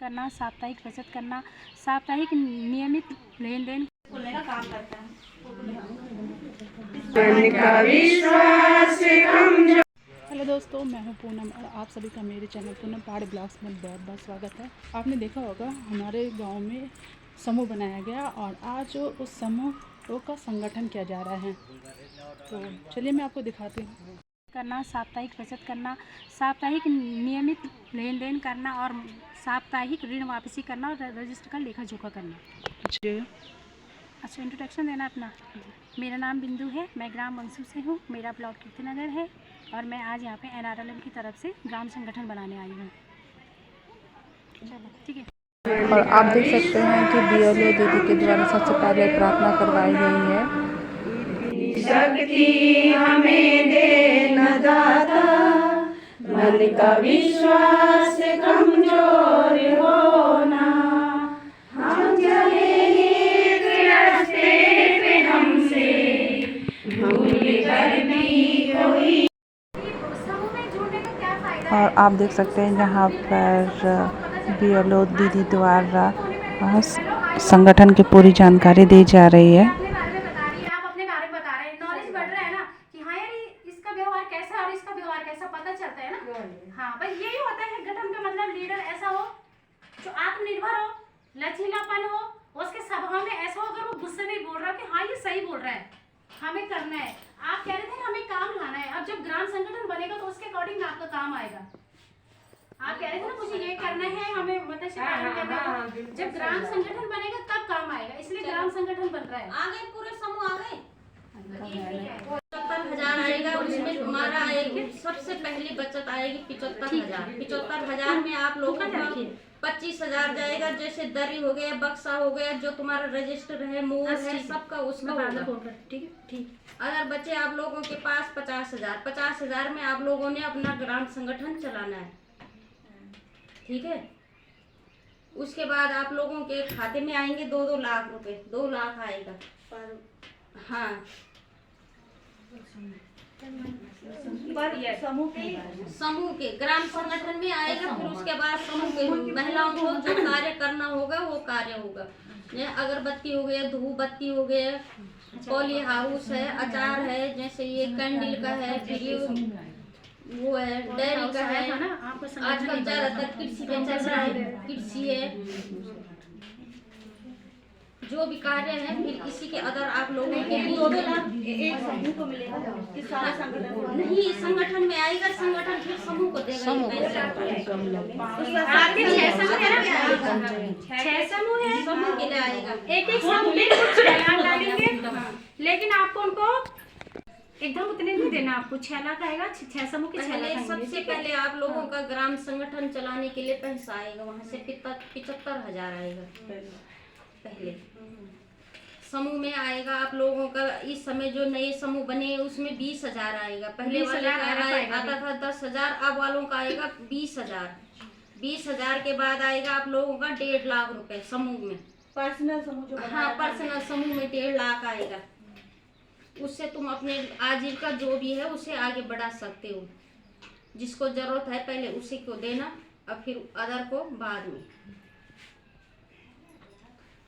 करना, साप्ताहिक बचत करना, साप्ताहिक नियमित लेन देन का काम करता है। हेलो दोस्तों, मैं हूं पूनम और आप सभी का मेरे चैनल पूनम पहाड़ी ब्लॉग्स में बहुत बहुत स्वागत है। आपने देखा होगा हमारे गांव में समूह बनाया गया और आज उस समूह का संगठन किया जा रहा है। तो चलिए मैं आपको दिखाती हूँ। करना, साप्ताहिक बचत करना, साप्ताहिक नियमित लेन देन करना और साप्ताहिक ऋण वापसी करना और रजिस्टर का लेखा जोखा करना। अच्छा, इंट्रोडक्शन देना अपना। मेरा नाम बिंदु है, मैं ग्राम बंसू से हूँ, मेरा ब्लॉक कीर्तिनगर है और मैं आज यहाँ पे NRLM की तरफ से ग्राम संगठन बनाने आई हूँ। ठीक है। और आप देख सकते हैं कि BLO दीदी के द्वारा सबसे पहले प्रार्थना करवाई गई है। शक्ति हमें दे न दाता, मन का विश्वास कमजोर होना, हम चले एक रास्ते पे हमसे भूल कर भी कोई। और आप देख सकते हैं यहाँ पर BLO दीदी द्वारा संगठन की पूरी जानकारी दी जा रही है। हाँ, बस यही होता है गठन का मतलब लीडर ऐसा हो जो आत्मनिर्भर हो, लचीलापन हो, उसके स्वभाव में ऐसा हो अगर वो गुस्से में बोल रहा है कि हाँ ये सही बोल रहा है, हमें करना है। आप कह रहे थे हमें काम लाना है, अब जब ग्राम संगठन बनेगा तो उसके अकॉर्डिंग आपका काम आएगा। आप कह रहे थे ना मुझे ये करना है, हमें मत्स्य पालन करना है, जब ग्राम संगठन बनेगा तब काम आएगा, इसलिए ग्राम संगठन बन रहा है। आगे पूरे समूह आ गए 75,000 आएगा, उसमें तुम्हारा आएगी सबसे पहली बचत आएगी 75,000। 75,000 में आप लोगों का 25,000 जाएगा, जैसे दरी हो गया, बक्सा हो गया, जो तुम्हारा रजिस्टर है, मोर है, सबका उसका होगा। ठीक है, ठीक। अगर बच्चे आप लोगों के पास 50,000 में आप लोगों ने अपना ग्राम संगठन चलाना है, ठीक है। उसके बाद आप लोगों के खाते में आएंगे 2-2 लाख रुपए, 2 लाख आएगा। हाँ, समूह के ग्राम संगठन में आएगा, फिर उसके बाद समूह के महिलाओं को जो कार्य करना होगा वो कार्य होगा। अगरबत्ती हो गया, धूप बत्ती हो गया, पॉली हाउस है, अचार है, जैसे ये कैंडल का है, फिर वो है डेयरी का है। आजकल ज्यादातर कृषि पे चल रहा है, कृषि है, जो भी कार्य है। फिर इसी के अदर आप लोगों के 2-2 लाख एक समूह को मिलेगा, नहीं संगठन में आएगा, संगठन फिर समूह को देगा। 6 समूह है, समूह के लिए आएगा, एक समूह में कुछ डालेंगे, लेकिन आपको उनको एकदम उतने नहीं देना, आपको 6 लाख आएगा, 6 समूह के 6 लाख। सबसे पहले आप लोगों का ग्राम संगठन चलाने के लिए पैसा आएगा, वहाँ से 75,000 आएगा। पहले समूह में आएगा आप लोगों का, इस समय जो नए समूह बने उसमें 20,000 आएगा। पहले वाले का आता था 10,000, अब वालों का आएगा 20,000। 20,000 के बाद आएगा आप लोगों का 1.5 लाख रुपए समूह में, पर्सनल समूह। हाँ, पर्सनल समूह में 1.5 लाख आएगा। उससे तुम अपने आजीविका जो भी है उसे आगे बढ़ा सकते हो। जिसको जरूरत है पहले उसी को देना और फिर अदर को बाद में।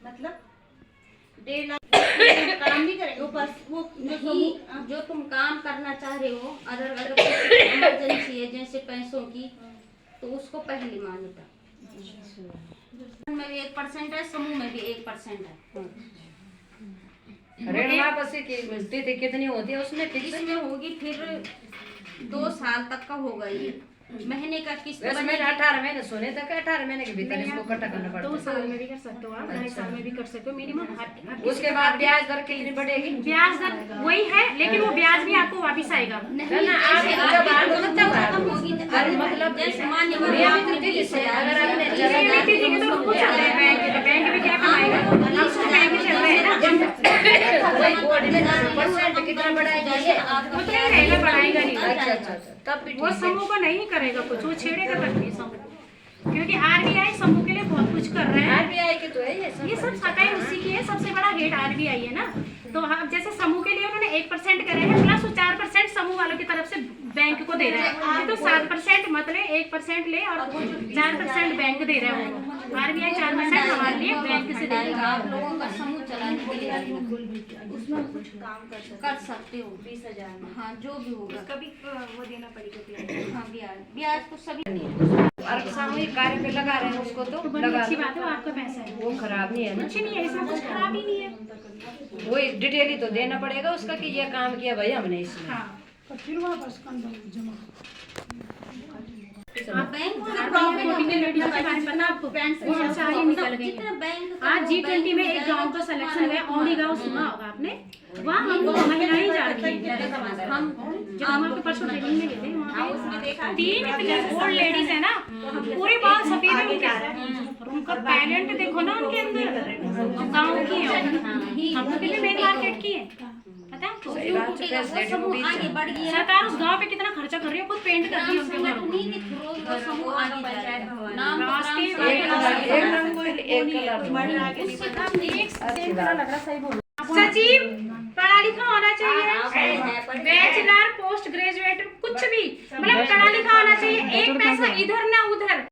मतलब 1.5 लाख काम नहीं करेंगे, बस वो जो तुम काम करना चाह रहे हो, अगर इमरजेंसी है जैसे पैसों की, तो उसको पहली मान्यता। में भी 1% है, समूह में भी 1% है। ऋण वापसी की तिथि कितनी होती है उसमें? इसमें होगी फिर 2 साल तक का होगा। ये महीने का किस्त 18 महीने सोने तक, 18 महीने के भीतर इसको इकट्ठा करना पड़ता है। 2 साल में भी कर सकते हो आप, 2.5 साल में भी कर सकते हो मिनिमम। उसके बाद ब्याज दर कितनी बढ़ेगी? ब्याज दर वही है, लेकिन वो ब्याज भी आपको वापिस आएगा। मतलब जैसे मान्य बैंक भी क्या कमाएगा, बैंक चल रहे हैं परसेंट कितना बढ़ाएगा ये? बढ़ाएगा नहीं। अच्छा, तब वो समूह को नहीं करेगा कुछ, वो छेड़ेगा करनी समूह, क्योंकि RBI समूह के लिए बहुत कुछ कर रहे हैं। RBI के तो है ये सब सकाई उसी की है, सबसे बड़ा हेड RBI है ना। तो हाँ, जैसे समूह के लिए उन्होंने 1% करे हैं, प्लस 4% समूह वालों की तरफ से बैंक बैंक को दे रहा है। ये तो 7% मत ले, 1% ले और 4% बैंक दे रहा है वो। RBI 4% हमारे लिए बैंक से देगा। आप लोगों का समूह चलाने के लिए उसमें कुछ काम कर सकते हो 20,000 में। हाँ, जो भी होगा कभी वो देना पड़ेगा। हाँ, ब्याज तो सभी और सामूहिक कार्य पे लगा रहे हैं उसको तो बड़ी अच्छी बात है, आपका पैसा है, वो खराब नहीं है ना। कुछ नहीं है इसमें, कुछ खराब ही नहीं है। वो डिटेल ही तो देना पड़ेगा उसका कि ये काम किया भाई हमने इसमें। हाँ, आप बैंक लेडीज के बारे में पता आपको? वो हम सारी निकल गई हैं। आज G20 में एक गांव का सिलेक्शन हुआ, औंधी गांव सुना होगा आपने, वहाँ हम महिलाएं जा रही हैं। हम जब वहाँ पे परसों ट्रेनिंग में गए थे, वहाँ पे 3 इतने ओल्ड लेडीज है ना, पूरे बाल सफेद है उनके, उनका टैलेंट देखो ना उनके अंदर। गाँव की है, हम लोग भी मेन मार्केट की है, पता है आपको? आगे बढ़ गया। सरकार उस गाँव पे कितना खर्चा कर रही है, खुद पेंट कर रही है उनके घरों को। समूह आगे बढ़ जाएगा। नाम रास्ते सचिव पढ़ा लिखा होना चाहिए, बैचलर पोस्ट ग्रेजुएट कुछ भी, मतलब पढ़ा लिखा होना चाहिए, एक पैसा इधर ना उधर।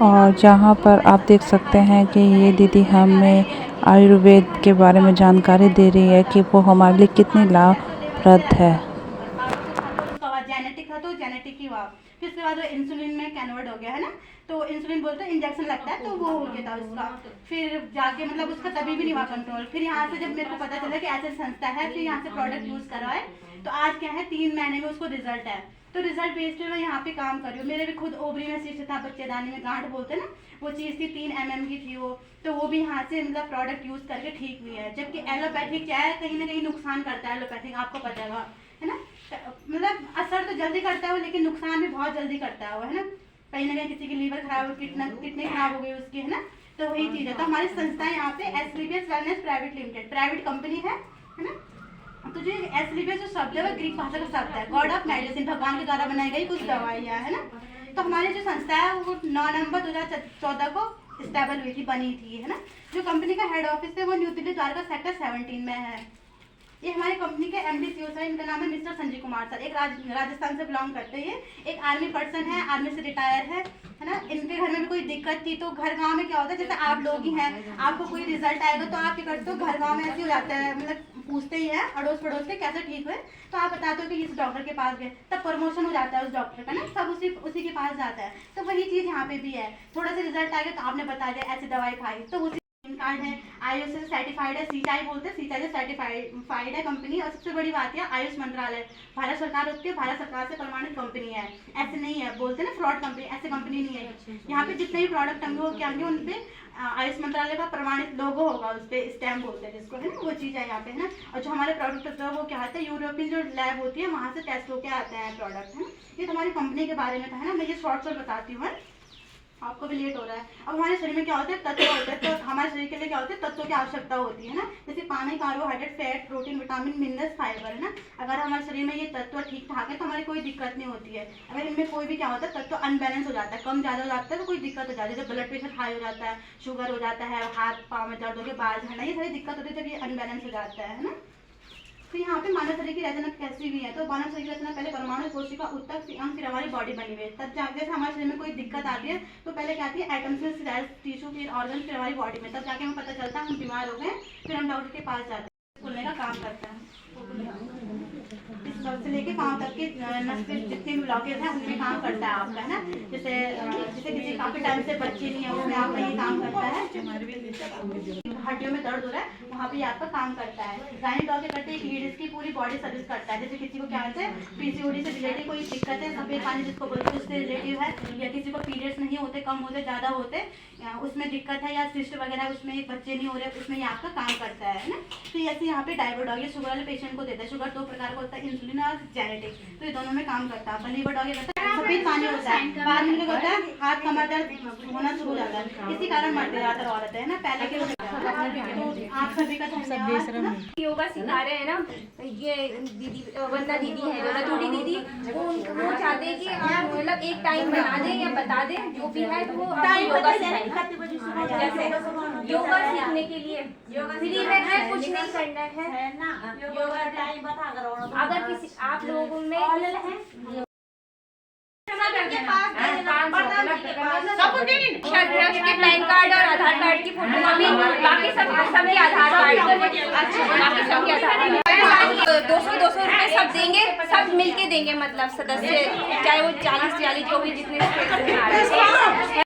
और जहाँ पर आप देख सकते हैं कि ये दीदी हमें आयुर्वेद के बारे में जानकारी दे रही है कि वो हमारे लिए कितनी लाभप्रद है। जेनेटिक था तो जेनेटिक ही हुआ, फिर उसके बाद वो इंसुलिन में कन्वर्ट हो गया है ना, तो इंसुलिन बोलते हैं इंजेक्शन लगता है, तो वो हो गया था उसका। फिर जाके मतलब उसका तभी भी नहीं हुआ कंट्रोल। फिर यहाँ से जब मेरे को पता चला कि ऐसे संस्था है, फिर यहाँ से प्रोडक्ट यूज़ करवाए, तो आज क्या है 3 महीने में उसको रिजल्ट है। तो रिजल्ट बेस्ड पे मैं यहाँ पे काम कर रही हूँ। मेरे भी खुद ओवरी में सिस्ट था, बच्चेदानी में गांठ बोलते हैं ना, वो चीज़ थी 3 mm की थी वो, तो वो भी यहाँ से मतलब प्रोडक्ट यूज़ करके ठीक हुई है। जबकि एलोपैथिक क्या है, कहीं ना कहीं नुकसान करता है एलोपैथिक, आपको पता है ना, मतलब असर तो जल्दी करता है वो, लेकिन नुकसान भी बहुत जल्दी करता है वो, है ना। कहीं ना कहीं किसी की लीवर खराब हो, कितने खराब हो गई उसकी, है ना। तो वही चीज़ है। तो हमारी संस्था यहाँ पे SLBS wellness private limited private company है ना। तो जो SLBS जो शब्द है वो ग्रीक भाषा का शब्द है, गॉड ऑफ मेडिसिन, भगवान के द्वारा बनाई गई कुछ दवाइयाँ, है ना। तो हमारी जो संस्था है वो 9 नवंबर 2014 को स्टेबल हुई थी, बनी थी, है ना। जो कंपनी का हेड ऑफिस है वो न्यू दिल्ली द्वारका सेक्टर 17 में है। ये हमारी कंपनी के MD CEO सर, इनका नाम है मिस्टर संजीव कुमार सर, एक राजस्थान से बिलोंग करते हैं। एक आर्मी पर्सन है, आर्मी से रिटायर है ना। इनके घर में भी कोई दिक्कत थी, तो घर गांव में क्या होता है, जैसे आप लोग ही हैं, आपको कोई रिजल्ट आएगा तो आप क्या करते हो, घर गांव में ऐसे हो जाता है, मतलब पूछते ही हैं अड़ोस पड़ोस से कैसे ठीक हुए, तो आप बताते हो कि इस डॉक्टर के पास गए, तब प्रमोशन हो जाता है उस डॉक्टर का ना, सब उसी के पास जाता है। तो वही चीज़ यहाँ पे भी है, थोड़ा सा रिजल्ट आ गया तो आपने बता दिया ऐसी दवाई खाई, तो उसी कार्ड है, आयुष से सर्टिफाइड है, सीचाई बोलते हैं, सीचाई से सर्टिफाइड है कंपनी। और सबसे बड़ी बात है आयुष मंत्रालय, भारत सरकार होती है, भारत सरकार से प्रमाणित कंपनी है। ऐसे नहीं है, बोलते हैं ना फ्रॉड कंपनी, ऐसे कंपनी नहीं है। यहाँ पे जितने भी प्रोडक्ट होंगे वो क्या होंगे, उन पे आयुष मंत्रालय का प्रमाणित लोगो होगा, उस पर स्टैम्प बोलते हैं जिसको, है ना, वो चीज़ है यहाँ पे, है ना। और जो हमारे प्रोडक्ट होता है वो क्या होता है, यूरोपियन जो लैब होती है वहाँ से टेस्ट होकर आता है प्रोडक्ट, है ना। ये तो हमारी कंपनी के बारे में था, है ना। मैं ये शॉर्ट बताती हूँ, आपको भी लेट हो रहा है। अब हमारे शरीर में क्या होता है, तत्व होते हैं, तो हमारे शरीर के लिए क्या होते हैं, तत्वों की आवश्यकता होती है ना, जैसे पानी, carbohydrate, fat, protein, vitamin, minerals, fibre, है ना। अगर हमारे शरीर में ये तत्व ठीक ठाक है तो हमारी कोई दिक्कत नहीं होती है। अगर इनमें कोई भी क्या होता है, तत्व अनबैलेंस हो जाता है, कम ज़्यादा हो जाता है, तो कोई दिक्कत हो जाती है, जैसे ब्लड प्रेशर हाई हो जाता है, शुगर हो जाता है, हाथ पाँव में दर्द हो गया, बाल झड़ना, ये सारी दिक्कत होती है जब ये अनबैलेंस हो जाता है ना। तो यहाँ पे मानव शरीर की रचना कैसी भी है, तो मानव शरीर की रचना पहले परमाणु, कोशिका, ऊतक, अंग, फिर हमारी बॉडी बनी हुई है। तब जैसे हमारे शरीर में कोई दिक्कत आती है तो पहले क्या आती है, एटम्स में, सेल्स, टिश्यू, फिर ऑर्गन, फिर हमारी बॉडी में, तब जाके हमें पता चलता है हम बीमार हो गए, फिर हम डॉक्टर के पास जाते हैं, खुलने का काम करता है। इस वक्त से लेके पाँव तक के नस पे जितने भी ब्लॉकेज है उनमें काम करता है आपका, है ना। जैसे किसी काफी टाइम से बच्चे नहीं है उसमें आपका ये काम करता है। हड्डियों में दर्द हो रहा है वहाँ पे आपका काम करता है। गायनिक डॉक्टर करते हैं, एक लेडीज की पूरी बॉडी सर्विस करता है। जैसे किसी को क्या होता है, PCOD से रिलेटेड कोई दिक्कत है, सफेद पानी जिसको बोलते हैं उससे रिलेटिव है, या किसी को पीरियड्स नहीं होते, कम होते, ज़्यादा होते, उसमें दिक्कत है, या सिस्ट वगैरह उसमें बच्चे नहीं हो रहे, उसमें ये आपका काम करता है ना। तो ऐसे यहाँ पे डायबो डॉग, ये शुगर वाले पेशेंट को देता है। शुगर 2 प्रकार का होता है, इंसुलिन और जेनेटिक, तो ये दोनों में काम करता है। लीवर डॉग ये करता है, सफेद पानी होता है, बाद में क्या होता है, हाथ कमर दर्द होना शुरू हो जाता है, इसी कारण मरते ज़्यादातर औरत है ना, पहले के। तो आप सभी का धन्यवाद। योगा सिखा रहे हैं ना, ये दीदी वंदना दीदी है, रजूड़ी दीदी, वो चाहते हैं कि आप मतलब एक टाइम बना दें या बता दें जो भी है, तो वो योगा जैसे योगा सीखने के लिए फ्री में है, कुछ नहीं करना है ना, योगा टाइम बता, अगर किसी आप लोगों में अध्यक्ष के पैन कार्ड और आधार कार्ड की फोटो कॉपी, बाकी सबके आधार कार्ड, बाकी सबके आधार कार्ड 200 रुपए सब देंगे, सब मिलके देंगे, मतलब सदस्य चाहे वो 40 जो भी जितने